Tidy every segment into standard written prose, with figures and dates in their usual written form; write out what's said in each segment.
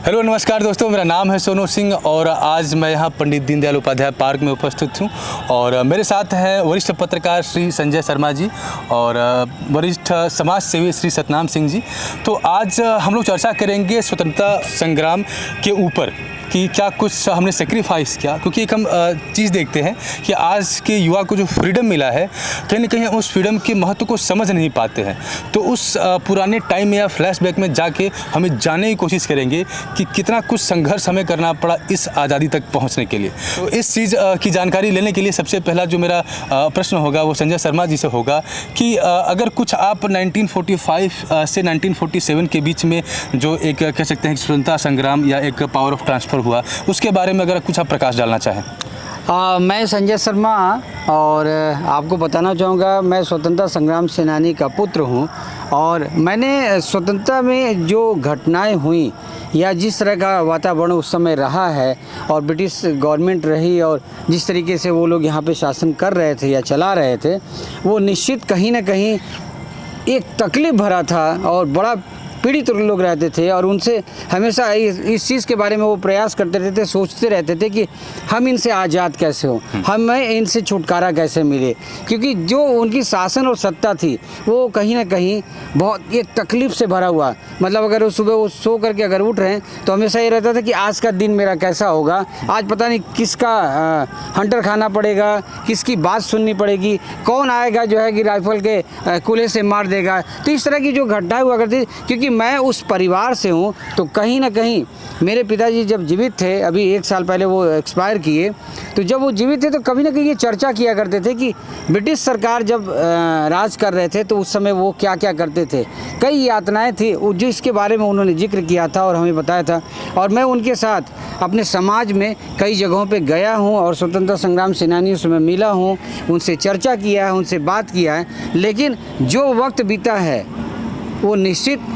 Hello नमस्कार दोस्तों, मेरा नाम है सोनू सिंह और आज मैं यहाँ पंडित दीनदयाल उपाध्याय पार्क में उपस्थित हूँ और मेरे साथ हैं वरिष्ठ पत्रकार श्री संजय शर्मा जी और वरिष्ठ समाज सेवी श्री सतनाम सिंह जी। तो आज हम लोग चर्चा करेंगे स्वतंत्रता संग्राम के ऊपर कि क्या कुछ हमने सेक्रीफाइस किया, क्योंकि एक हम चीज़ देखते हैं कि आज के युवा को जो फ्रीडम मिला है कहीं ना कहीं उस फ्रीडम के महत्व को समझ नहीं पाते हैं। तो उस पुराने टाइम में या फ्लैशबैक में जाके हमें जानने की कोशिश करेंगे कि कितना कुछ संघर्ष हमें करना पड़ा इस आज़ादी तक पहुंचने के लिए। तो इस चीज़ की जानकारी लेने के लिए सबसे पहला जो मेरा प्रश्न होगा वो संजय शर्मा जी से होगा कि अगर कुछ आप 1945 से 1947 के बीच में जो एक कह सकते हैं स्वतंत्रता संग्राम या एक पावर ऑफ ट्रांसफ़र हुआ, उसके बारे में अगर कुछ आप प्रकाश डालना चाहें। मैं संजय शर्मा और आपको बताना चाहूँगा, मैं स्वतंत्रता संग्राम सेनानी का पुत्र हूँ और मैंने स्वतंत्रता में जो घटनाएं हुई या जिस तरह का वातावरण उस समय रहा है और ब्रिटिश गवर्नमेंट रही और जिस तरीके से वो लोग यहाँ पे शासन कर रहे थे या चला रहे थे, वो निश्चित कहीं ना कहीं एक तकलीफ़ भरा था और बड़ा पीड़ित लोग रहते थे और उनसे हमेशा इस चीज़ के बारे में वो प्रयास करते रहते थे, सोचते रहते थे कि हम इनसे आज़ाद कैसे हों, हमें इनसे छुटकारा कैसे मिले, क्योंकि जो उनकी शासन और सत्ता थी वो कहीं ना कहीं बहुत एक तकलीफ़ से भरा हुआ। मतलब अगर वो सुबह वो सो करके अगर उठ रहे हैं तो हमेशा ये रहता था कि आज का दिन मेरा कैसा होगा, आज पता नहीं किसका हंटर खाना पड़ेगा, किसकी बात सुननी पड़ेगी, कौन आएगा जो है कि राइफल के कूल्हे से मार देगा। तो इस तरह की जो घटनाएँ हुआ करती, क्योंकि मैं उस परिवार से हूँ तो कहीं ना कहीं मेरे पिताजी जब जीवित थे, अभी 1 साल पहले वो एक्सपायर किए, तो जब वो जीवित थे तो कभी ना कहीं ये चर्चा किया करते थे कि ब्रिटिश सरकार जब राज कर रहे थे तो उस समय वो क्या क्या करते थे। कई यातनाएं थी जिसके बारे में उन्होंने जिक्र किया था और हमें बताया था और मैं उनके साथ अपने समाज में कई जगहों पे गया हूँ और स्वतंत्रता संग्राम सेनानियों से मैं मिला हूँ, उनसे चर्चा किया है, उनसे बात किया है। लेकिन जो वक्त बीता है वो निश्चित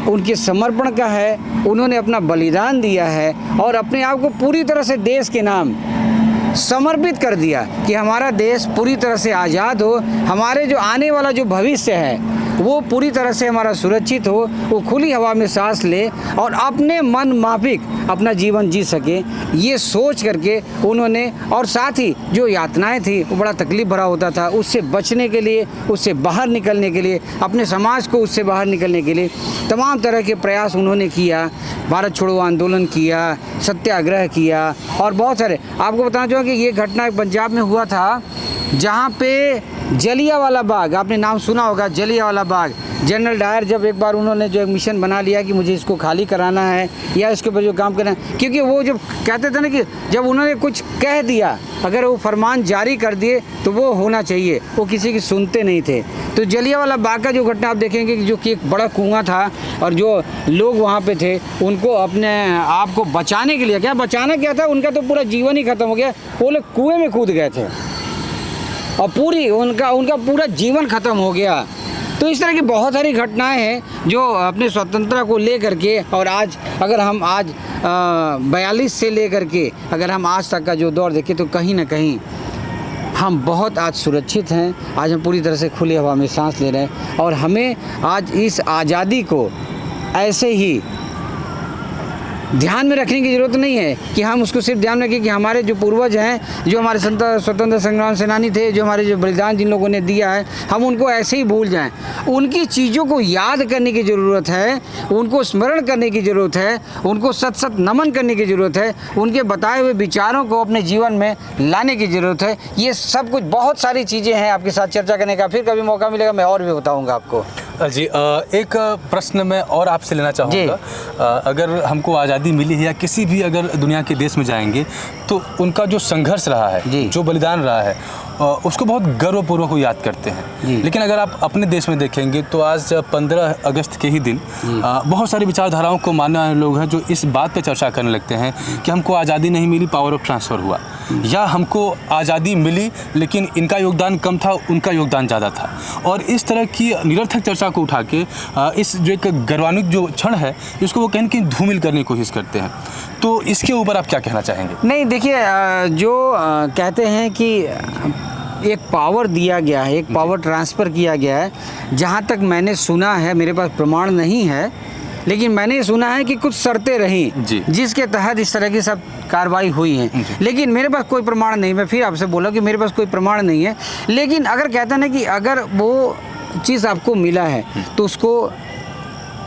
उनके समर्पण का है, उन्होंने अपना बलिदान दिया है और अपने आप को पूरी तरह से देश के नाम समर्पित कर दिया कि हमारा देश पूरी तरह से आज़ाद हो, हमारे जो आने वाला जो भविष्य है वो पूरी तरह से हमारा सुरक्षित हो, वो खुली हवा में सांस ले और अपने मन माफिक अपना जीवन जी सके, ये सोच करके उन्होंने, और साथ ही जो यातनाएं थी वो बड़ा तकलीफ़ भरा होता था, उससे बचने के लिए, उससे बाहर निकलने के लिए, अपने समाज को उससे बाहर निकलने के लिए तमाम तरह के प्रयास उन्होंने किया। भारत छोड़ो आंदोलन किया, सत्याग्रह किया और बहुत सारे। आपको बताना चाहूँगा कि ये घटना पंजाब में हुआ था जहाँ पे जलियांवाला बाग, आपने नाम सुना होगा, जलियांवाला बाग। जनरल डायर जब एक बार उन्होंने जो एक मिशन बना लिया कि मुझे इसको खाली कराना है या इसके ऊपर जो काम करना है, क्योंकि वो जब कहते थे ना कि जब उन्होंने कुछ कह दिया, अगर वो फरमान जारी कर दिए तो वो होना चाहिए, वो किसी की सुनते नहीं थे। तो जलियांवाला बाग का जो घटना आप देखेंगे कि जो कि एक बड़ा कुआं था और जो लोग वहाँ पे थे उनको अपने आप को बचाने के लिए, क्या बचाना क्या था, उनका तो पूरा जीवन ही ख़त्म हो गया। वो लोग कुएँ में कूद गए थे और पूरी उनका पूरा जीवन ख़त्म हो गया। तो इस तरह की बहुत सारी घटनाएं हैं जो अपने स्वतंत्रता को ले करके, और आज अगर हम आज 42 से ले करके अगर हम आज तक का जो दौर देखें तो कहीं ना कहीं हम बहुत आज सुरक्षित हैं। आज हम पूरी तरह से खुली हवा में सांस ले रहे हैं और हमें आज इस आज़ादी को ऐसे ही ध्यान में रखने की ज़रूरत नहीं है कि हम उसको सिर्फ ध्यान रखें कि हमारे जो पूर्वज हैं, जो हमारे स्वतंत्र संग्राम सेनानी थे, जो हमारे जो बलिदान जिन लोगों ने दिया है, हम उनको ऐसे ही भूल जाएं। उनकी चीज़ों को याद करने की ज़रूरत है, उनको स्मरण करने की ज़रूरत है, उनको सत सत नमन करने की ज़रूरत है, उनके बताए हुए विचारों को अपने जीवन में लाने की ज़रूरत है। ये सब कुछ बहुत सारी चीज़ें हैं आपके साथ चर्चा करने का। फिर कभी मौका मिलेगा मैं और भी बताऊँगा आपको। जी, एक प्रश्न मैं और आपसे लेना चाहूँगा। अगर हमको आज़ादी मिली है या किसी भी अगर दुनिया के देश में जाएंगे तो उनका जो संघर्ष रहा है, जो बलिदान रहा है, उसको बहुत गर्वपूर्वक वो याद करते हैं। लेकिन अगर आप अपने देश में देखेंगे तो आज 15 अगस्त के ही दिन बहुत सारी विचारधाराओं को मानने वाले लोग हैं जो इस बात पर चर्चा करने लगते हैं कि हमको आज़ादी नहीं मिली, पावर ऑफ ट्रांसफ़र हुआ, या हमको आज़ादी मिली लेकिन इनका योगदान कम था, उनका योगदान ज़्यादा था। और इस तरह की निरर्थक चर्चा को उठा के इस जो एक गर्वान्वित जो क्षण है इसको वो कहीं धूमिल करने की कोशिश करते हैं। तो इसके ऊपर आप क्या कहना चाहेंगे? नहीं, देखिए, जो कहते हैं कि एक पावर दिया गया है, एक पावर ट्रांसफ़र किया गया है, जहाँ तक मैंने सुना है, मेरे पास प्रमाण नहीं है, लेकिन मैंने सुना है कि कुछ शर्तें रही जी। जिसके तहत इस तरह की सब कार्रवाई हुई है। लेकिन मेरे पास कोई प्रमाण नहीं, मैं फिर आपसे बोला कि मेरे पास कोई प्रमाण नहीं है। लेकिन अगर कहते हैं ना कि अगर वो चीज़ आपको मिला है तो उसको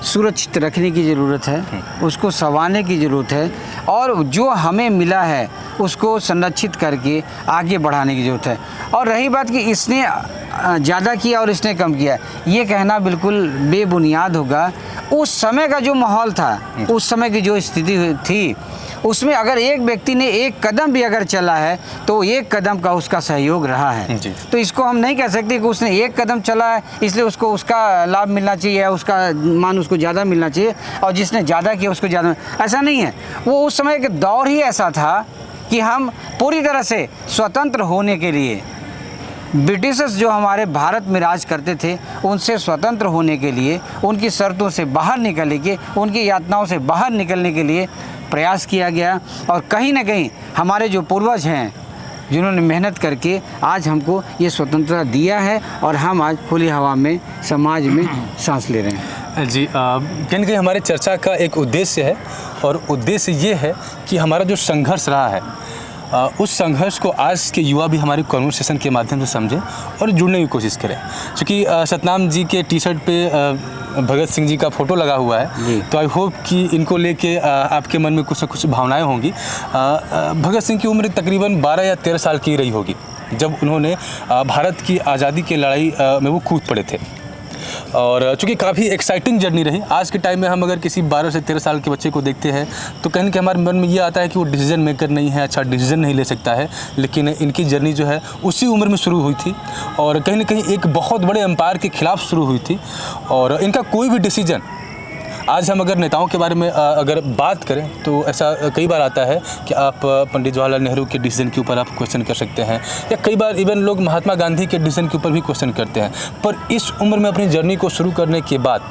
सुरक्षित रखने की ज़रूरत है, उसको संवारने की ज़रूरत है, और जो हमें मिला है उसको संरक्षित करके आगे बढ़ाने की ज़रूरत है। और रही बात कि इसने ज़्यादा किया और इसने कम किया, ये कहना बिल्कुल बेबुनियाद होगा। उस समय का जो माहौल था, उस समय की जो स्थिति थी, उसमें अगर एक व्यक्ति ने एक कदम भी अगर चला है तो एक कदम का उसका सहयोग रहा है। तो इसको हम नहीं कह सकते कि उसने एक कदम चला है इसलिए उसको उसका लाभ मिलना चाहिए, उसका मान उसको ज़्यादा मिलना चाहिए, और जिसने ज़्यादा किया उसको ज़्यादा, ऐसा नहीं है। वो उस समय का दौर ही ऐसा था कि हम पूरी तरह से स्वतंत्र होने के लिए, ब्रिटिशर्स जो हमारे भारत में राज करते थे उनसे स्वतंत्र होने के लिए, उनकी शर्तों से बाहर निकलने के, उनकी यातनाओं से बाहर निकलने के लिए प्रयास किया गया। और कहीं ना कहीं हमारे जो पूर्वज हैं जिन्होंने मेहनत करके आज हमको ये स्वतंत्रता दिया है, और हम आज खुली हवा में समाज में सांस ले रहे हैं। जी, कहीं ना कहीं हमारे चर्चा का एक उद्देश्य है, और उद्देश्य ये है कि हमारा जो संघर्ष रहा है उस संघर्ष को आज के युवा भी हमारे कॉन्वर्सेशन के माध्यम से समझें और जुड़ने की कोशिश करें। क्योंकि सतनाम जी के टी शर्ट पे भगत सिंह जी का फ़ोटो लगा हुआ है, तो आई होप कि इनको लेके आपके मन में कुछ न कुछ भावनाएं होंगी। भगत सिंह की उम्र तकरीबन 12 या 13 साल की रही होगी जब उन्होंने भारत की आज़ादी की लड़ाई में वो कूद पड़े थे। और चूँकि काफ़ी एक्साइटिंग जर्नी रही। आज के टाइम में हम अगर किसी 12 से 13 साल के बच्चे को देखते हैं तो कहीं ना कहीं हमारे मन में ये आता है कि वो डिसीजन मेकर नहीं है, अच्छा डिसीजन नहीं ले सकता है। लेकिन इनकी जर्नी जो है उसी उम्र में शुरू हुई थी, और कहीं ना कहीं एक बहुत बड़े एम्पायर के खिलाफ शुरू हुई थी। और इनका कोई भी डिसीजन, आज हम अगर नेताओं के बारे में अगर बात करें तो ऐसा कई बार आता है कि आप पंडित जवाहरलाल नेहरू के डिसीजन के ऊपर आप क्वेश्चन कर सकते हैं, या कई बार इवन लोग महात्मा गांधी के डिसीजन के ऊपर भी क्वेश्चन करते हैं। पर इस उम्र में अपनी जर्नी को शुरू करने के बाद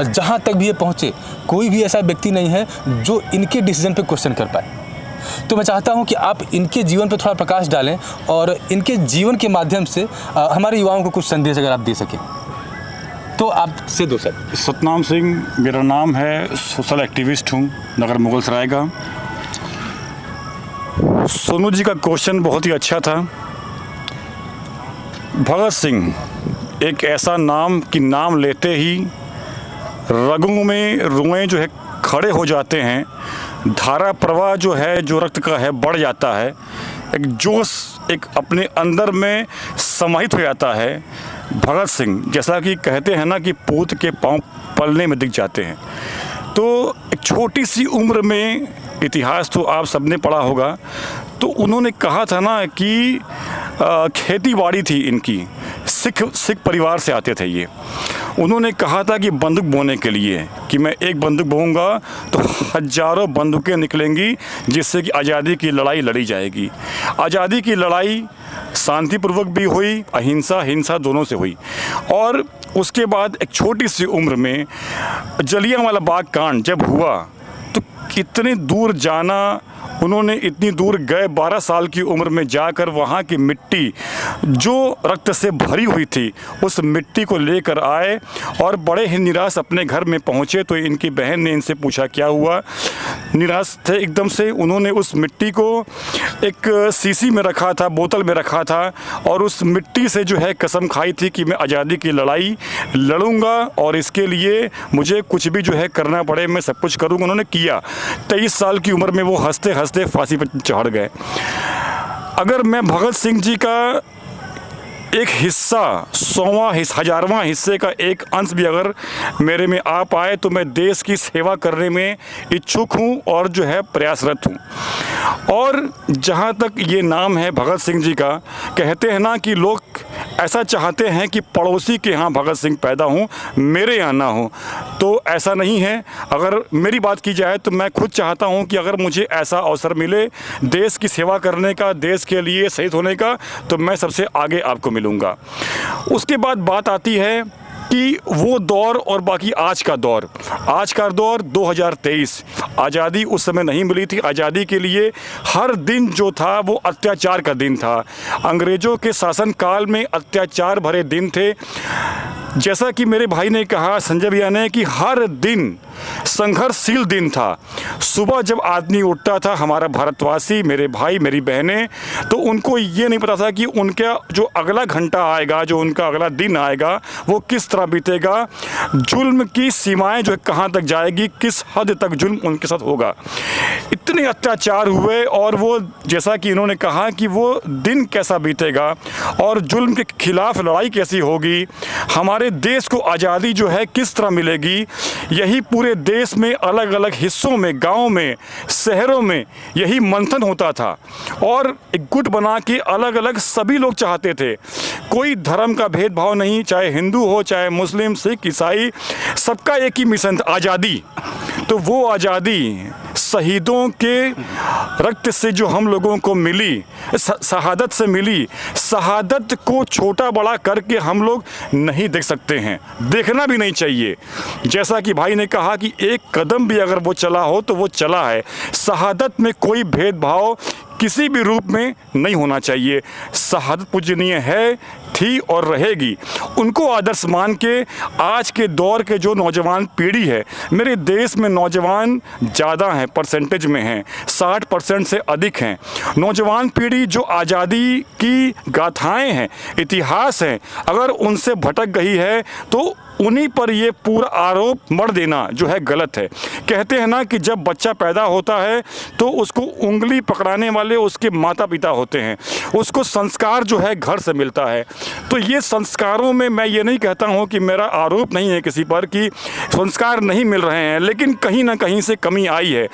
जहाँ तक भी ये पहुँचे, कोई भी ऐसा व्यक्ति नहीं है जो इनके डिसीजन पर क्वेश्चन कर पाए। तो मैं चाहता हूं कि आप इनके जीवन पर थोड़ा प्रकाश डालें और इनके जीवन के माध्यम से हमारे युवाओं को कुछ संदेश अगर आप दे सकें तो आपसे दो सर। सतनाम सिंह मेरा नाम है, सोशल एक्टिविस्ट हूँ नगर मुगलसराय का। सोनू जी का क्वेश्चन बहुत ही अच्छा था। भगत सिंह एक ऐसा नाम कि नाम लेते ही रगों में रुएं जो है खड़े हो जाते हैं, धारा प्रवाह जो है जो रक्त का है बढ़ जाता है, एक जोश एक अपने अंदर में समाहित हो जाता है। भगत सिंह जैसा कि कहते हैं ना कि पूत के पांव पलने में दिख जाते हैं। तो एक छोटी सी उम्र में, इतिहास तो आप सबने पढ़ा होगा, तो उन्होंने कहा था ना कि खेती बाड़ी थी इनकी, सिख परिवार से आते थे ये। उन्होंने कहा था कि बंदूक बोने के लिए कि मैं एक बंदूक बोऊंगा तो हजारों बंदूकें निकलेंगी जिससे कि आज़ादी की लड़ाई लड़ी जाएगी। आज़ादी की लड़ाई शांतिपूर्वक भी हुई, अहिंसा हिंसा दोनों से हुई। और उसके बाद एक छोटी सी उम्र में जलियांवाला बाग कांड जब हुआ तो कितने दूर जाना, उन्होंने इतनी दूर गए, 12 साल की उम्र में जाकर वहाँ की मिट्टी जो रक्त से भरी हुई थी उस मिट्टी को लेकर आए और बड़े ही निराश अपने घर में पहुँचे। तो इनकी बहन ने इनसे पूछा क्या हुआ, निराश थे एकदम से। उन्होंने उस मिट्टी को एक शीशी में रखा था, बोतल में रखा था, और उस मिट्टी से जो है कसम खाई थी कि मैं आज़ादी की लड़ाई लड़ूंगा और इसके लिए मुझे कुछ भी जो है करना पड़े मैं सब कुछ करूँगा। उन्होंने किया। 23 साल की उम्र में वो हंसते हंसते फांसी पर चढ़ गए। अगर मैं भगत सिंह जी का एक हिस्सा, 100वां 1000वां हिस्से का एक अंश भी अगर मेरे में आ पाए तो मैं देश की सेवा करने में इच्छुक हूं और जो है प्रयासरत हूं। और जहां तक ये नाम है भगत सिंह जी का, कहते हैं ना कि लोग ऐसा चाहते हैं कि पड़ोसी के यहाँ भगत सिंह पैदा हों, मेरे यहाँ ना हो, तो ऐसा नहीं है। अगर मेरी बात की जाए तो मैं खुद चाहता हूँ कि अगर मुझे ऐसा अवसर मिले देश की सेवा करने का, देश के लिए शहीद होने का, तो मैं सबसे आगे आपको मिलूँगा। उसके बाद बात आती है कि वो दौर और बाकी आज का दौर। आज का दौर 2023, आज़ादी उस समय नहीं मिली थी। आज़ादी के लिए हर दिन जो था वो अत्याचार का दिन था। अंग्रेज़ों के शासनकाल में अत्याचार भरे दिन थे। जैसा कि मेरे भाई ने कहा, संजय भैया ने, कि हर दिन संघर्षशील दिन था। सुबह जब आदमी उठता था, हमारा भारतवासी, मेरे भाई मेरी बहनें, तो उनको ये नहीं पता था कि उनका जो अगला घंटा आएगा, जो उनका अगला दिन आएगा, वो किस तरह बीतेगा, जुल्म की सीमाएं जो है कहाँ तक जाएगी, किस हद तक जुल्म उनके साथ होगा। इतने अत्याचार हुए और वो जैसा कि इन्होंने कहा कि वो दिन कैसा बीतेगा और जुल्म के खिलाफ लड़ाई कैसी होगी, हमारे देश को आज़ादी जो है किस तरह मिलेगी, यही पूरे देश में अलग अलग हिस्सों में, गाँव में, शहरों में यही मंथन होता था। और एक गुट बना के अलग अलग सभी लोग चाहते थे, कोई धर्म का भेदभाव नहीं, चाहे हिंदू हो, चाहे मुस्लिम, सिख, ईसाई, सबका एक ही मिशन था, आज़ादी। तो वो आज़ादी शहीदों के रक्त से जो हम लोगों को मिली, शहादत से मिली, शहादत को छोटा बड़ा करके हम लोग नहीं देख सकते हैं, देखना भी नहीं चाहिए। जैसा कि भाई ने कहा कि एक कदम भी अगर वो चला हो तो वो चला है। शहादत में कोई भेदभाव किसी भी रूप में नहीं होना चाहिए। शहादत पूजनीय है, थी और रहेगी। उनको आदर्श मान के आज के दौर के जो नौजवान पीढ़ी है, मेरे देश में नौजवान ज़्यादा हैं, परसेंटेज में हैं, 60% से अधिक हैं। नौजवान पीढ़ी जो आज़ादी की गाथाएं हैं, इतिहास हैं, अगर उनसे भटक गई है तो उन्हीं पर ये पूरा आरोप मढ़ देना जो है गलत है। कहते हैं ना कि जब बच्चा पैदा होता है तो उसको उंगली पकड़ाने वाले उसके माता पिता होते हैं, उसको संस्कार जो है घर से मिलता है। तो ये संस्कारों में मैं ये नहीं कहता हूँ कि मेरा आरोप नहीं है किसी पर कि संस्कार नहीं मिल रहे हैं, लेकिन कहीं ना कहीं से कमी आई है।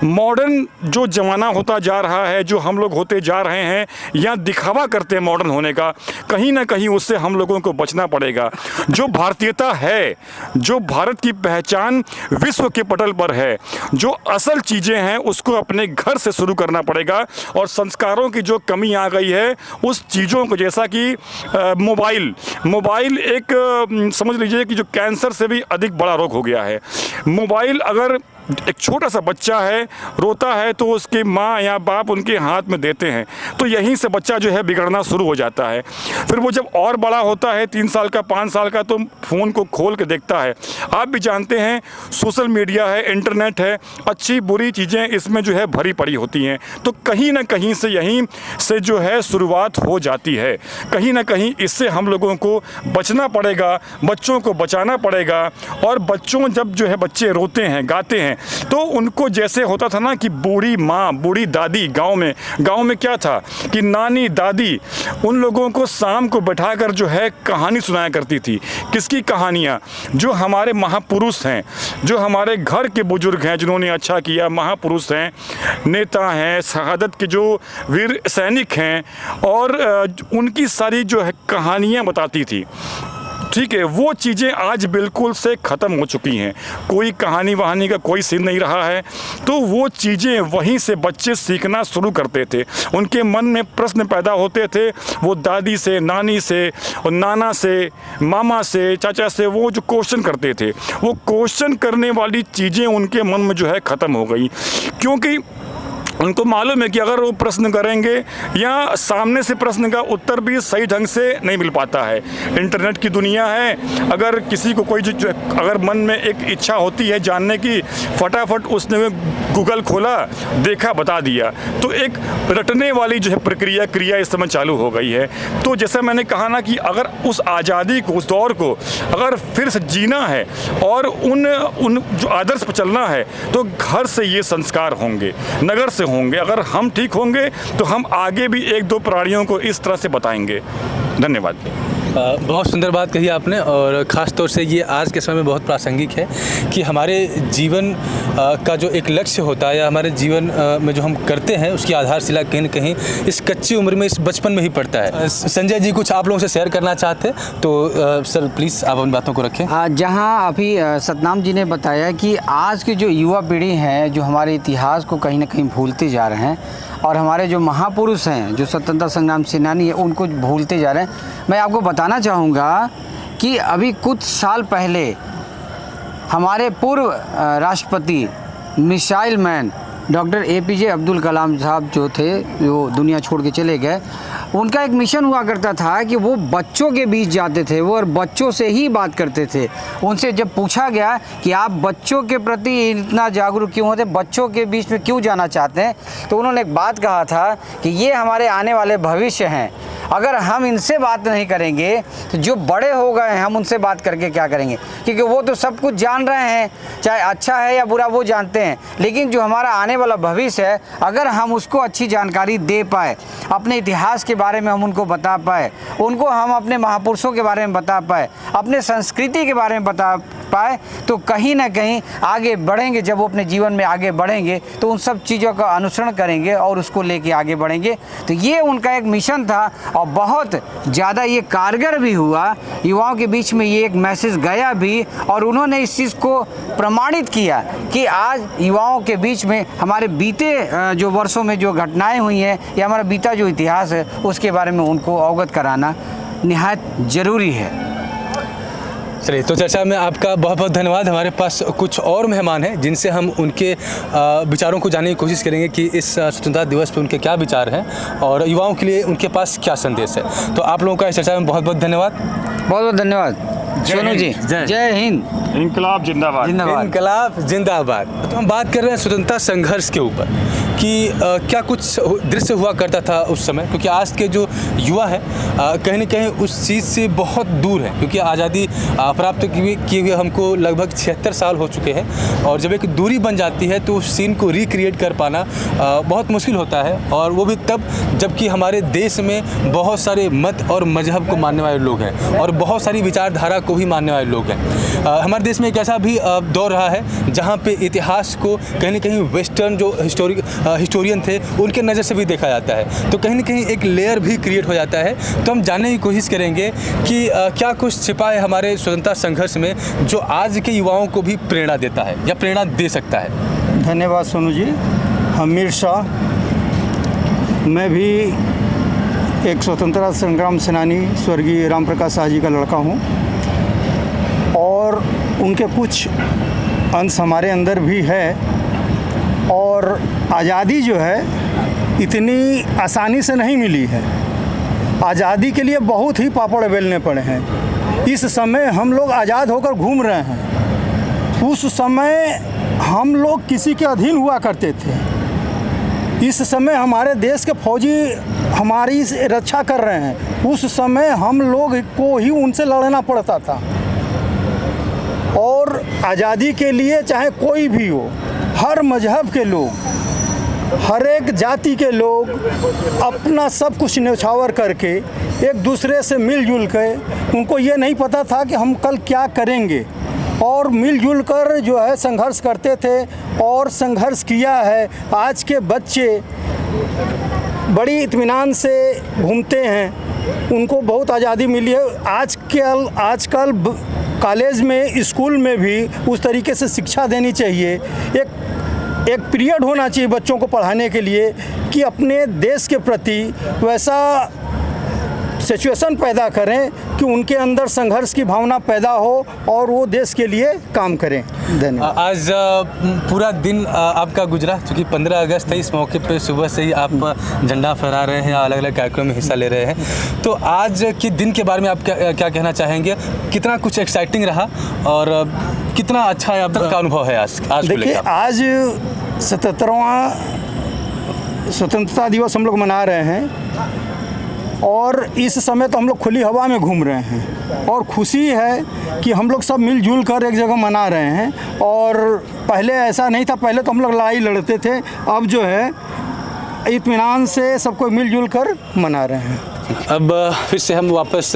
मॉडर्न जो ज़माना होता जा रहा है, जो हम लोग होते जा रहे हैं या दिखावा करते हैं मॉडर्न होने का, कहीं ना कहीं उससे हम लोगों को बचना पड़ेगा। जो भारतीयता है, जो भारत की पहचान विश्व के पटल पर है, जो असल चीज़ें हैं उसको अपने घर से शुरू करना पड़ेगा। और संस्कारों की जो कमी आ गई है उस चीज़ों को, जैसा कि मोबाइल एक समझ लीजिए कि जो कैंसर से भी अधिक बड़ा रोग हो गया है। मोबाइल, अगर एक छोटा सा बच्चा है, रोता है तो उसकी माँ या बाप उनके हाथ में देते हैं, तो यहीं से बच्चा जो है बिगड़ना शुरू हो जाता है। फिर वो जब और बड़ा होता है, 3 साल का, 5 साल का, तो फ़ोन को खोल के देखता है। आप भी जानते हैं सोशल मीडिया है, इंटरनेट है, अच्छी बुरी चीज़ें इसमें जो है भरी पड़ी होती हैं। तो कहीं ना कहीं से यहीं से जो है शुरुआत हो जाती है। कहीं ना कहीं इससे हम लोगों को बचना पड़ेगा, बच्चों को बचाना पड़ेगा। और बच्चों जब जो है बच्चे रोते हैं, गाते हैं, तो उनको जैसे होता था ना कि बूढ़ी माँ, बूढ़ी दादी, गांव में क्या था कि नानी, दादी उन लोगों को शाम को बैठाकर जो है कहानी सुनाया करती थी। किसकी कहानियाँ? जो हमारे महापुरुष हैं, जो हमारे घर के बुजुर्ग हैं, जिन्होंने अच्छा किया, महापुरुष हैं, नेता हैं, शहादत के जो वीर सैनिक हैं, और उनकी सारी जो है कहानियाँ बताती थी। ठीक है, वो चीज़ें आज बिल्कुल से ख़त्म हो चुकी हैं। कोई कहानी वहानी का कोई सीन नहीं रहा है। तो वो चीज़ें वहीं से बच्चे सीखना शुरू करते थे, उनके मन में प्रश्न पैदा होते थे। वो दादी से, नानी से, और नाना से, मामा से, चाचा से वो जो क्वेश्चन करते थे, वो क्वेश्चन करने वाली चीज़ें उनके मन में जो है ख़त्म हो गई। क्योंकि उनको मालूम है कि अगर वो प्रश्न करेंगे या सामने से प्रश्न का उत्तर भी सही ढंग से नहीं मिल पाता है। इंटरनेट की दुनिया है, अगर किसी को कोई अगर मन में एक इच्छा होती है जानने की, फटाफट उसने गूगल खोला, देखा, बता दिया। तो एक रटने वाली जो है क्रिया इस समय चालू हो गई है। तो जैसा मैंने कहा ना कि अगर उस आज़ादी को, उस दौर को अगर फिर से जीना है और उन जो आदर्श पर चलना है, तो घर से ये संस्कार होंगे, नगर से होंगे। अगर हम ठीक होंगे तो हम आगे भी 1-2 प्राणियों को इस तरह से बताएंगे। धन्यवाद। बहुत सुंदर बात कही आपने, और ख़ास तौर से ये आज के समय में बहुत प्रासंगिक है कि हमारे जीवन का जो एक लक्ष्य होता है या हमारे जीवन में जो हम करते हैं उसकी आधारशिला कहीं न कहीं इस कच्ची उम्र में, इस बचपन में ही पड़ता है। संजय जी कुछ आप लोगों से शेयर करना चाहते तो सर प्लीज़ आप उन बातों को रखें। जहाँ अभी सतनाम जी ने बताया कि आज की जो युवा पीढ़ी है, जो हमारे इतिहास को कहीं ना कहीं भूलते जा रहे हैं, और हमारे जो महापुरुष हैं, जो स्वतंत्रता संग्राम सेनानी है, उनको भूलते जा रहे हैं। मैं आपको बताना चाहूँगा कि अभी कुछ साल पहले हमारे पूर्व राष्ट्रपति, missile man doctor APJ Abdul Kalam साहब जो थे, जो दुनिया छोड़ के चले गए, उनका एक मिशन हुआ करता था कि वो बच्चों के बीच जाते थे, वो और बच्चों से ही बात करते थे। उनसे जब पूछा गया कि आप बच्चों के प्रति इतना जागरूक क्यों होते, बच्चों के बीच में क्यों जाना चाहते हैं, तो उन्होंने एक बात कहा था कि ये हमारे आने वाले भविष्य हैं। अगर हम इनसे बात नहीं करेंगे तो जो बड़े हो गए हैं हम उनसे बात करके क्या करेंगे, क्योंकि वो तो सब कुछ जान रहे हैं, चाहे अच्छा है या बुरा वो जानते हैं, लेकिन जो हमारा आने वाला भविष्य है अगर हम उसको अच्छी जानकारी दे पाए, अपने इतिहास के बारे में हम उनको बता पाए, उनको हम अपने महापुरुषों के बारे में बता पाए, अपने संस्कृति के बारे में बता पाए, तो कहीं ना कहीं आगे बढ़ेंगे। जब वो अपने जीवन में आगे बढ़ेंगे तो उन सब चीज़ों का अनुसरण करेंगे और उसको लेके आगे बढ़ेंगे। तो ये उनका एक मिशन था और बहुत ज़्यादा ये कारगर भी हुआ, युवाओं के बीच में ये एक मैसेज गया भी, और उन्होंने इस चीज़ को प्रमाणित किया कि आज युवाओं के बीच में हमारे बीते जो वर्षों में जो घटनाएं हुई हैं या हमारा बीता जो इतिहास है उसके बारे में उनको अवगत कराना निहायत ज़रूरी है। चलिए, तो चर्चा में आपका बहुत बहुत धन्यवाद। हमारे पास कुछ और मेहमान हैं जिनसे हम उनके विचारों को जानने की कोशिश करेंगे कि इस स्वतंत्रता दिवस पे उनके क्या विचार हैं और युवाओं के लिए उनके पास क्या संदेश है। तो आप लोगों का इस चर्चा में बहुत बहुत धन्यवाद। बहुत बहुत धन्यवाद सोनू जी। जय हिंद। इनकलाब जिंदाबाद। जिंदाबाद। इनकलाब जिंदाबाद। तो हम बात कर रहे हैं स्वतंत्रता संघर्ष के ऊपर कि क्या कुछ दृश्य हुआ करता था उस समय, क्योंकि आज के जो युवा है कहीं ना कहीं उस चीज़ से बहुत दूर है, क्योंकि आज़ादी प्राप्त किए हुए हमको लगभग 76 साल हो चुके हैं, और जब एक दूरी बन जाती है तो उस सीन को रिक्रिएट कर पाना बहुत मुश्किल होता है, और वो भी तब जबकि हमारे देश में बहुत सारे मत और मजहब को मानने वाले लोग हैं और बहुत सारी विचारधारा को भी मानने वाले लोग हैं। हमारे देश में एक ऐसा भी दौर रहा है जहाँ पे इतिहास को कहीं ना कहीं वेस्टर्न जो हिस्टोरियन थे उनके नज़र से भी देखा जाता है, तो कहीं ना कहीं एक लेयर भी क्रिएट हो जाता है। तो हम जानने की कोशिश करेंगे कि क्या कुछ छिपा है हमारे स्वतंत्रता संघर्ष में जो आज के युवाओं को भी प्रेरणा देता है या प्रेरणा दे सकता है। धन्यवाद सोनू जी। हमीर शाह, मैं भी एक स्वतंत्रता संग्राम सेनानी स्वर्गीय राम प्रकाश शाह जी का लड़का हूँ, और उनके कुछ अंश हमारे अंदर भी है। और आज़ादी जो है इतनी आसानी से नहीं मिली है, आज़ादी के लिए बहुत ही पापड़ बेलने पड़े हैं। इस समय हम लोग आज़ाद होकर घूम रहे हैं, उस समय हम लोग किसी के अधीन हुआ करते थे। इस समय हमारे देश के फौजी हमारी रक्षा कर रहे हैं, उस समय हम लोग को ही उनसे लड़ना पड़ता था। और आज़ादी के लिए चाहे कोई भी हो, हर मजहब के लोग, हर एक जाति के लोग अपना सब कुछ न्यौछावर करके एक दूसरे से मिलजुल के, उनको ये नहीं पता था कि हम कल क्या करेंगे, और मिलजुल कर जो है संघर्ष करते थे और संघर्ष किया है। आज के बच्चे बड़ी इत्मीनान से घूमते हैं, उनको बहुत आज़ादी मिली है। आजकल कॉलेज में, स्कूल में भी उस तरीके से शिक्षा देनी चाहिए। एक पीरियड होना चाहिए बच्चों को पढ़ाने के लिए कि अपने देश के प्रति वैसा सिचुएशन पैदा करें कि उनके अंदर संघर्ष की भावना पैदा हो और वो देश के लिए काम करें। धन्यवाद। आज पूरा दिन आपका गुजरा, क्योंकि 15 अगस्त है, इस मौके पे सुबह से ही आप झंडा फहरा रहे हैं, अलग अलग कार्यक्रम में हिस्सा ले रहे हैं। तो आज के दिन के बारे में आप क्या कहना चाहेंगे? कितना कुछ एक्साइटिंग रहा और कितना अच्छा है आपका अनुभव है आज? देखिए, आज 77वां स्वतंत्रता दिवस हम लोग मना रहे हैं, और इस समय तो हम लोग खुली हवा में घूम रहे हैं, और खुशी है कि हम लोग सब मिलजुल कर एक जगह मना रहे हैं। और पहले ऐसा नहीं था, पहले तो हम लोग लड़ाई लड़ते थे, अब जो है इत्मीनान से सबको मिलजुल कर मना रहे हैं। अब फिर से हम वापस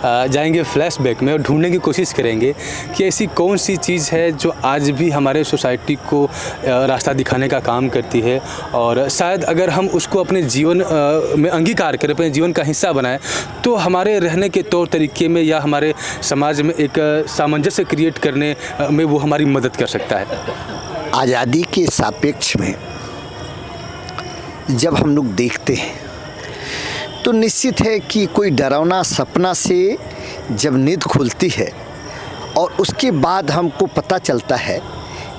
जाएंगे फ्लैशबैक में और ढूंढने की कोशिश करेंगे कि ऐसी कौन सी चीज़ है जो आज भी हमारे सोसाइटी को रास्ता दिखाने का काम करती है, और शायद अगर हम उसको अपने जीवन में अंगीकार करें, अपने जीवन का हिस्सा बनाएं, तो हमारे रहने के तौर तरीके में या हमारे समाज में एक सामंजस्य क्रिएट करने में वो हमारी मदद कर सकता है। आज़ादी के सापेक्ष में जब हम लोग देखते हैं तो निश्चित है कि कोई डरावना सपना से जब नींद खुलती है और उसके बाद हमको पता चलता है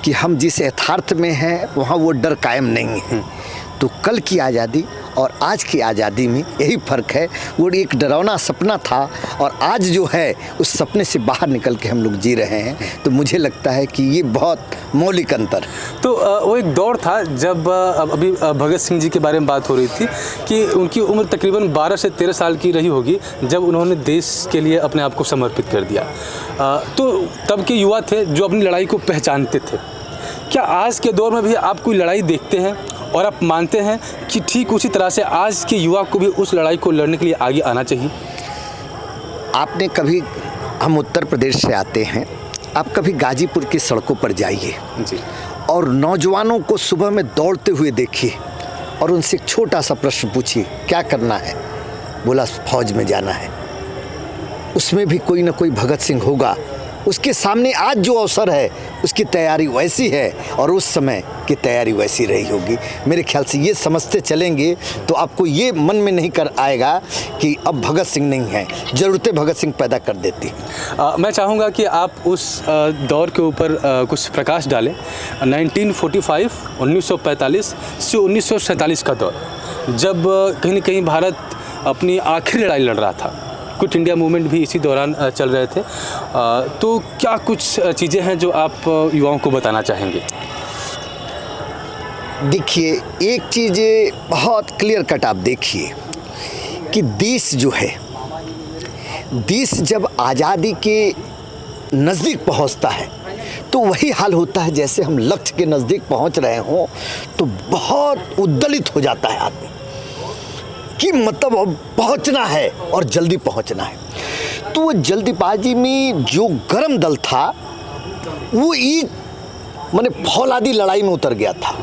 कि हम जिस यथार्थ में हैं वहाँ वो डर कायम नहीं है। तो कल की आज़ादी और आज की आज़ादी में यही फ़र्क है। वो एक डरावना सपना था और आज जो है उस सपने से बाहर निकल के हम लोग जी रहे हैं। तो मुझे लगता है कि ये बहुत मौलिक अंतर। तो वो एक दौर था जब अभी भगत सिंह जी के बारे में बात हो रही थी कि उनकी उम्र तकरीबन 12 से 13 साल की रही होगी जब उन्होंने देश के लिए अपने आप को समर्पित कर दिया। तो तब के युवा थे जो अपनी लड़ाई को पहचानते थे। क्या आज के दौर में भी आप कोई लड़ाई देखते हैं और आप मानते हैं कि ठीक उसी तरह से आज के युवा को भी उस लड़ाई को लड़ने के लिए आगे आना चाहिए? आपने कभी, हम उत्तर प्रदेश से आते हैं, आप कभी गाजीपुर की सड़कों पर जाइए जी, और नौजवानों को सुबह में दौड़ते हुए देखिए और उनसे एक छोटा सा प्रश्न पूछिए, क्या करना है? बोला फौज में जाना है। उसमें भी कोई ना कोई भगत सिंह होगा। उसके सामने आज जो अवसर है उसकी तैयारी वैसी है और उस समय की तैयारी वैसी रही होगी। मेरे ख्याल से ये समझते चलेंगे तो आपको ये मन में नहीं कर आएगा कि अब भगत सिंह नहीं है, ज़रूरतें भगत सिंह पैदा कर देती। मैं चाहूँगा कि आप उस दौर के ऊपर कुछ प्रकाश डालें। 1945 1945 से 1947 का दौर, जब कहीं न कहीं भारत अपनी आखिरी लड़ाई लड़ रहा था। क्विट इंडिया मूवमेंट भी इसी दौरान चल रहे थे। तो क्या कुछ चीज़ें हैं जो आप युवाओं को बताना चाहेंगे? देखिए, एक चीज़ बहुत क्लियर कट आप देखिए कि देश जो है, देश जब आज़ादी के नज़दीक पहुंचता है तो वही हाल होता है जैसे हम लक्ष्य के नज़दीक पहुंच रहे हों तो बहुत उद्दलित हो जाता है आदमी कि मतलब अब पहुंचना है और जल्दी पहुंचना है। तो वो जल्दीबाजी में जो गरम दल था वो एक माने फौलादी लड़ाई में उतर गया था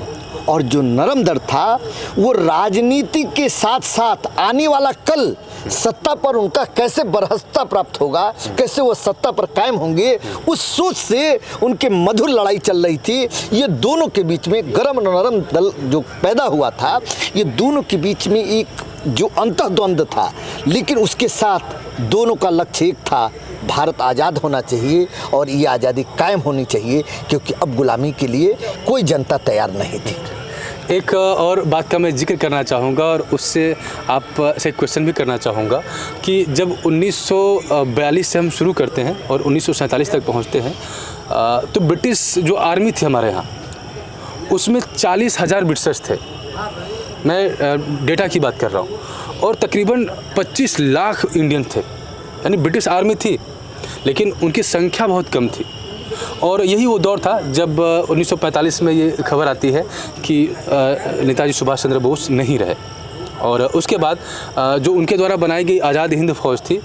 और जो नरम दल था वो राजनीति के साथ साथ आने वाला कल सत्ता पर उनका कैसे बरहस्ता प्राप्त होगा, कैसे वो सत्ता पर कायम होंगे, उस सोच से उनके मधुर लड़ाई चल रही थी। ये दोनों के बीच में गरम नरम दल जो पैदा हुआ था, ये दोनों के बीच में एक जो अंतर्द्वंद था, लेकिन उसके साथ दोनों का लक्ष्य एक था, भारत आज़ाद होना चाहिए और ये आज़ादी कायम होनी चाहिए, क्योंकि अब गुलामी के लिए कोई जनता तैयार नहीं थी। एक और बात का मैं जिक्र करना चाहूँगा और उससे आप से क्वेश्चन भी करना चाहूँगा कि जब 1942 से हम शुरू करते हैं और 1947 तक पहुँचते हैं तो ब्रिटिश जो आर्मी थी हमारे यहाँ, उसमें 40,000 ब्रिटिशर्स थे। मैं डेटा की बात कर रहा हूँ। और तकरीबन 25 लाख इंडियन थे। यानी ब्रिटिश आर्मी थी लेकिन उनकी संख्या बहुत कम थी। और यही वो दौर था जब 1945 में ये खबर आती है कि नेताजी सुभाष चंद्र बोस नहीं रहे। और उसके बाद जो उनके द्वारा बनाई गई आज़ाद हिंद फौज थी,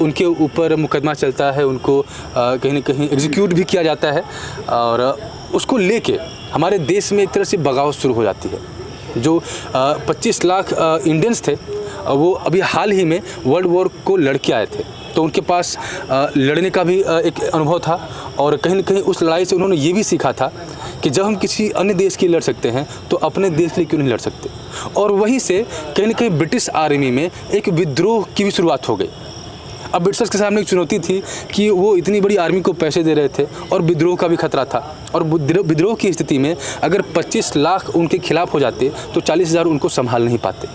उनके ऊपर मुकदमा चलता है, उनको कहीं न कहीं एग्जीक्यूट भी किया जाता है। और उसको लेके हमारे देश में एक तरह से बगावत शुरू हो जाती है। जो 25 लाख इंडियंस थे वो अभी हाल ही में वर्ल्ड वॉर को लड़ के आए थे, तो उनके पास लड़ने का भी एक अनुभव था। और कहीं न कहीं उस लड़ाई से उन्होंने ये भी सीखा था कि जब हम किसी अन्य देश के लिए लड़ सकते हैं तो अपने देश के लिए क्यों नहीं लड़ सकते। और वहीं से कहीं न कहीं ब्रिटिश आर्मी में एक विद्रोह की भी शुरुआत हो गई। अब ब्रिटिशर्स के सामने एक चुनौती थी कि वो इतनी बड़ी आर्मी को पैसे दे रहे थे और विद्रोह का भी खतरा था। और विद्रोह की स्थिति में अगर 25 लाख उनके खिलाफ हो जाते तो 40,000 उनको संभाल नहीं पाते।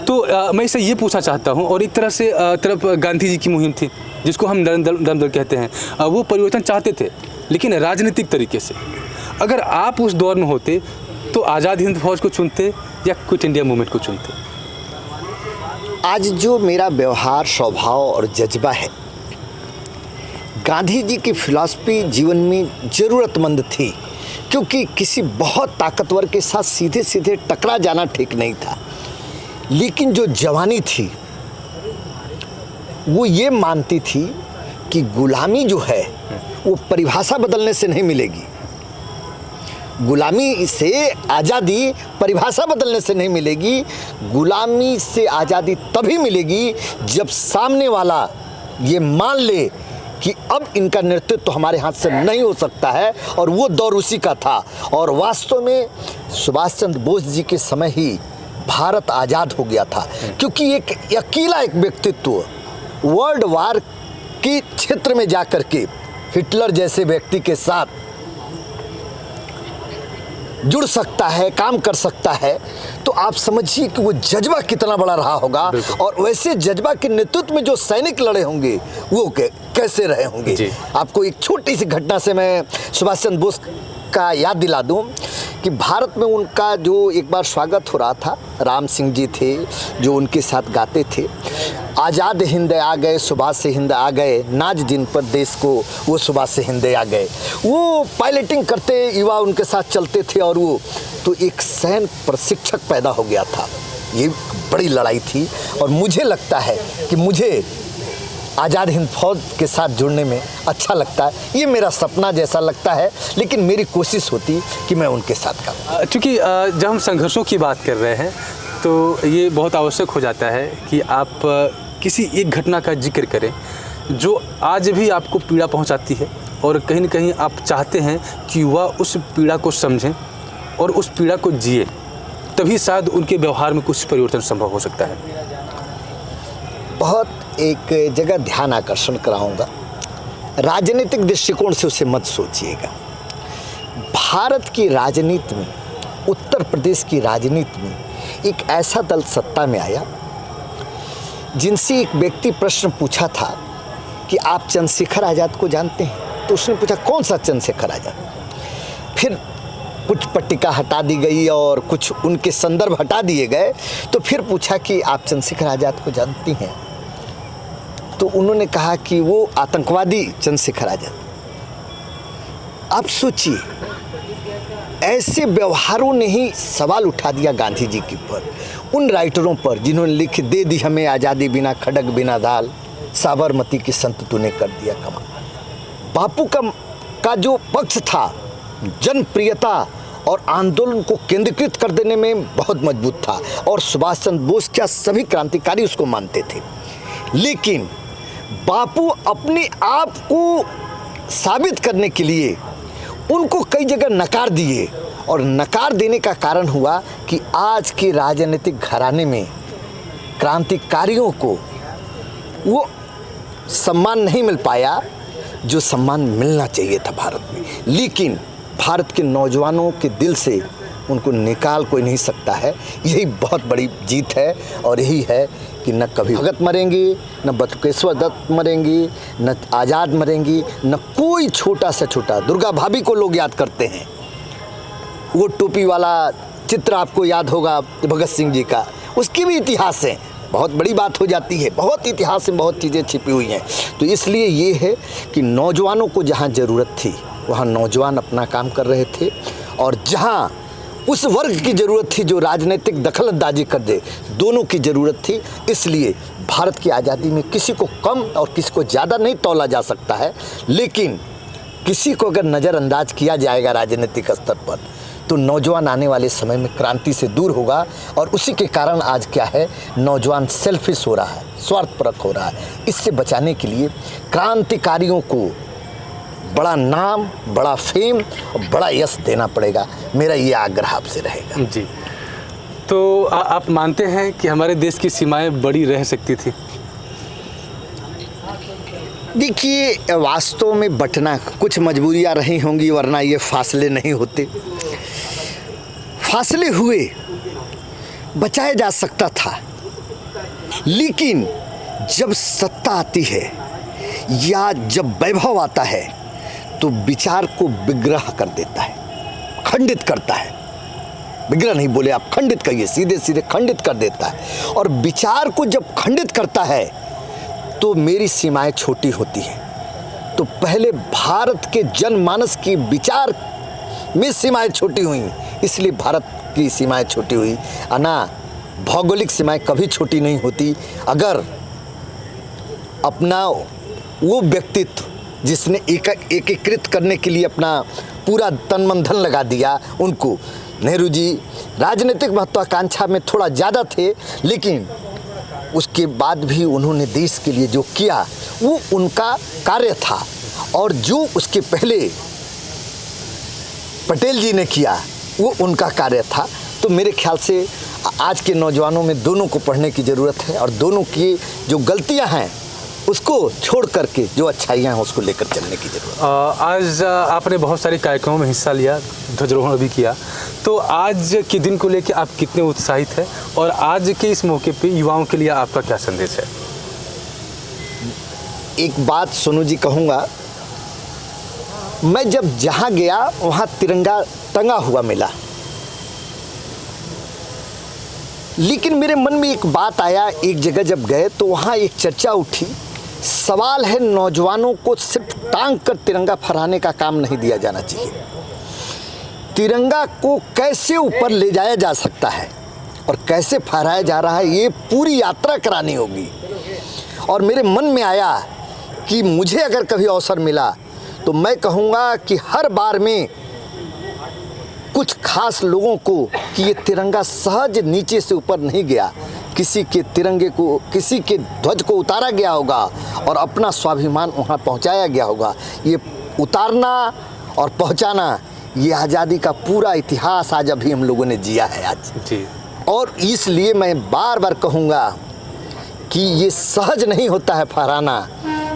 तो मैं इसे ये पूछना चाहता हूँ। और एक तरह से तरफ गांधी जी की मुहिम थी जिसको हम नरेंद्र दल कहते हैं, वो परिवर्तन चाहते थे लेकिन राजनीतिक तरीके से। अगर आप उस दौर में होते तो आज़ाद हिंद फौज को चुनते या क्विट इंडिया मूवमेंट को चुनते? आज जो मेरा व्यवहार, स्वभाव और जज्बा है, गांधी जी की फिलॉसफी जीवन में ज़रूरतमंद थी, क्योंकि किसी बहुत ताकतवर के साथ सीधे सीधे टकरा जाना ठीक नहीं था। लेकिन जो जवानी थी वो ये मानती थी कि गुलामी जो है वो परिभाषा बदलने से नहीं मिलेगी। गुलामी से आज़ादी परिभाषा बदलने से नहीं मिलेगी। गुलामी से आज़ादी तभी मिलेगी जब सामने वाला ये मान ले कि अब इनका नेतृत्व तो हमारे हाथ से नहीं हो सकता है। और वो दौर उसी का था। और वास्तव में सुभाष चंद्र बोस जी के समय ही भारत आज़ाद हो गया था, क्योंकि एक अकेला एक व्यक्तित्व वर्ल्ड वार के क्षेत्र में जाकर के हिटलर जैसे व्यक्ति के साथ जुड़ सकता है, काम कर सकता है, तो आप समझिए कि वो जज्बा कितना बड़ा रहा होगा। और वैसे जज्बा के नेतृत्व में जो सैनिक लड़े होंगे वो कैसे रहे होंगे। आपको एक छोटी सी घटना से मैं सुभाष चंद्र बोस का याद दिला दूं कि भारत में उनका जो एक बार स्वागत हो रहा था, राम सिंह जी थे जो उनके साथ गाते थे, आज़ाद हिंद आ गए, सुभाष से हिंद आ गए, नाज जिन पर देश को वो सुभाष से हिंद आ गए। वो पायलटिंग करते युवा उनके साथ चलते थे और वो तो एक सैन्य प्रशिक्षक पैदा हो गया था। ये बड़ी लड़ाई थी और मुझे लगता है कि मुझे आज़ाद हिंद फौज के साथ जुड़ने में अच्छा लगता है। ये मेरा सपना जैसा लगता है, लेकिन मेरी कोशिश होती कि मैं उनके साथ करूँ। चूँकि जब हम संघर्षों की बात कर रहे हैं तो ये बहुत आवश्यक हो जाता है कि आप किसी एक घटना का जिक्र करें जो आज भी आपको पीड़ा पहुंचाती है और कहीं न कहीं आप चाहते हैं कि युवा उस पीड़ा को समझें और उस पीड़ा को जिए, तभी शायद उनके व्यवहार में कुछ परिवर्तन संभव हो सकता है। बहुत एक जगह ध्यान आकर्षण कराऊंगा, राजनीतिक दृष्टिकोण से उसे मत सोचिएगा। भारत की राजनीति में, उत्तर प्रदेश की राजनीति में एक ऐसा दल सत्ता में आया जिनसे एक व्यक्ति प्रश्न पूछा था कि आप चंद्रशेखर आज़ाद को जानते हैं? तो उसने पूछा कौन सा चंद्रशेखर आज़ाद? फिर कुछ पट्टिका हटा दी गई और कुछ उनके संदर्भ हटा दिए गए, तो फिर पूछा कि आप चंद्रशेखर आज़ाद को जानती हैं? तो उन्होंने कहा कि वो आतंकवादी चंद्रशेखर आज़ाद। आप सोचिए, ऐसे व्यवहारों ने ही सवाल उठा दिया गांधी जी के पर, उन राइटरों पर जिन्होंने लिख दे दी हमें आज़ादी बिना खड़ग बिना दाल, साबरमती की संत तूने कर दिया कमाल। बापू का जो पक्ष था जनप्रियता और आंदोलन को केंद्रीकृत कर देने में बहुत मजबूत था और सुभाष चंद्र बोस क्या सभी क्रांतिकारी उसको मानते थे। लेकिन बापू अपने आप को साबित करने के लिए उनको कई जगह नकार दिए और नकार देने का कारण हुआ कि आज के राजनीतिक घराने में क्रांतिकारियों को वो सम्मान नहीं मिल पाया जो सम्मान मिलना चाहिए था भारत में। लेकिन भारत के नौजवानों के दिल से उनको निकाल कोई नहीं सकता है। यही बहुत बड़ी जीत है और यही है कि न कभी भगत मरेंगी, न बटुकेश्वर दत्त मरेंगी, न आज़ाद मरेंगी, न कोई छोटा से छोटा। दुर्गा भाभी को लोग याद करते हैं, वो टोपी वाला चित्र आपको याद होगा भगत सिंह जी का, उसकी भी इतिहास है। बहुत बड़ी बात हो जाती है, बहुत इतिहास में बहुत चीज़ें छिपी हुई हैं। तो इसलिए ये है कि नौजवानों को जहाँ ज़रूरत थी वहाँ नौजवान अपना काम कर रहे थे और जहाँ उस वर्ग की ज़रूरत थी जो राजनीतिक दखलंदाजी कर दे, दोनों की ज़रूरत थी। इसलिए भारत की आज़ादी में किसी को कम और किसी को ज़्यादा नहीं तौला जा सकता है, लेकिन किसी को अगर नज़रअंदाज किया जाएगा राजनीतिक स्तर पर तो नौजवान आने वाले समय में क्रांति से दूर होगा। और उसी के कारण आज क्या है, नौजवान सेल्फिश हो रहा है, स्वार्थपरक हो रहा है। इससे बचाने के लिए क्रांतिकारियों को बड़ा नाम, बड़ा फेम और बड़ा यश देना पड़ेगा। मेरा ये आग्रह आपसे रहेगा। जी, तो आप मानते हैं कि हमारे देश की सीमाएं बड़ी रह सकती थी? देखिए, वास्तव में बटना कुछ मजबूरियां रही होंगी, वरना ये फासले नहीं होते। फासले हुए, बचाया जा सकता था, लेकिन जब सत्ता आती है या जब वैभव आता है तो विचार को विग्रह कर देता है, खंडित करता है। विग्रह नहीं बोले आप, खंडित कहिए, सीधे सीधे खंडित कर देता है। और विचार को जब खंडित करता है तो मेरी सीमाएं छोटी होती हैं। तो पहले भारत के जनमानस की विचार में सीमाएं छोटी हुई, इसलिए भारत की सीमाएं छोटी हुई। अना भौगोलिक सीमाएं कभी छोटी नहीं होती। अगर अपना वो व्यक्तित्व जिसने एकीकृत करने के लिए अपना पूरा तन मन धन लगा दिया, उनको नेहरू जी राजनीतिक महत्वाकांक्षा में थोड़ा ज़्यादा थे, लेकिन उसके बाद भी उन्होंने देश के लिए जो किया वो उनका कार्य था। और जो उसके पहले पटेल जी ने किया वो उनका कार्य था। तो मेरे ख्याल से आज के नौजवानों में दोनों को पढ़ने की ज़रूरत है और दोनों की जो गलतियां हैं उसको छोड़ करके जो अच्छाइयाँ हैं उसको लेकर चलने की जरूरत है। आज आपने बहुत सारे कार्यक्रमों में हिस्सा लिया, ध्वजारोहण भी किया, तो आज के दिन को लेकर आप कितने उत्साहित हैं और आज के इस मौके पे युवाओं के लिए आपका क्या संदेश है? एक बात सोनू जी कहूँगा, मैं जब जहाँ गया वहाँ तिरंगा टंगा हुआ मिला, लेकिन मेरे मन में एक बात आया, एक जगह जब गए तो वहाँ एक चर्चा उठी, सवाल है नौजवानों को सिर्फ टांग कर तिरंगा फहराने का काम नहीं दिया जाना चाहिए, तिरंगा को कैसे ऊपर ले जाया जा सकता है और कैसे फहराया जा रहा है ये पूरी यात्रा करानी होगी। और मेरे मन में आया कि मुझे अगर कभी अवसर मिला तो मैं कहूँगा कि हर बार में कुछ खास लोगों को कि ये तिरंगा सहज नीचे से ऊपर नहीं गया, किसी के तिरंगे को, किसी के ध्वज को उतारा गया होगा और अपना स्वाभिमान वहाँ पहुँचाया गया होगा। ये उतारना और पहुँचाना, ये आज़ादी का पूरा इतिहास आज अभी हम लोगों ने जिया है आज जी। और इसलिए मैं बार बार कहूँगा कि ये सहज नहीं होता है फहराना।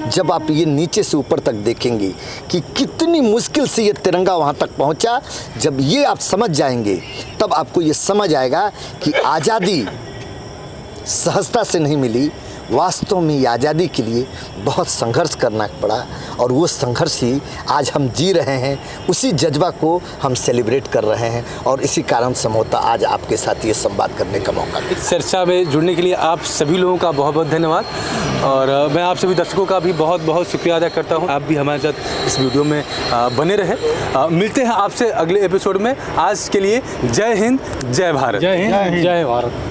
जब आप ये नीचे से ऊपर तक देखेंगे कि कितनी मुश्किल से ये तिरंगा वहाँ तक पहुँचा, जब ये आप समझ जाएंगे तब आपको ये समझ आएगा कि आज़ादी सहजता से नहीं मिली, वास्तव में ये आज़ादी के लिए बहुत संघर्ष करना पड़ा और वो संघर्ष ही आज हम जी रहे हैं, उसी जज्बा को हम सेलिब्रेट कर रहे हैं और इसी कारण संभवतः आज आपके साथ ये संवाद करने का मौका मिला। इस चर्चा में जुड़ने के लिए आप सभी लोगों का बहुत बहुत धन्यवाद और मैं आप सभी दर्शकों का भी बहुत बहुत शुक्रिया अदा करता हूं। आप भी हमारे साथ इस वीडियो में बने रहे। मिलते हैं आपसे अगले एपिसोड में। आज के लिए जय हिंद, जय भारत। जय हिंद, जय भारत।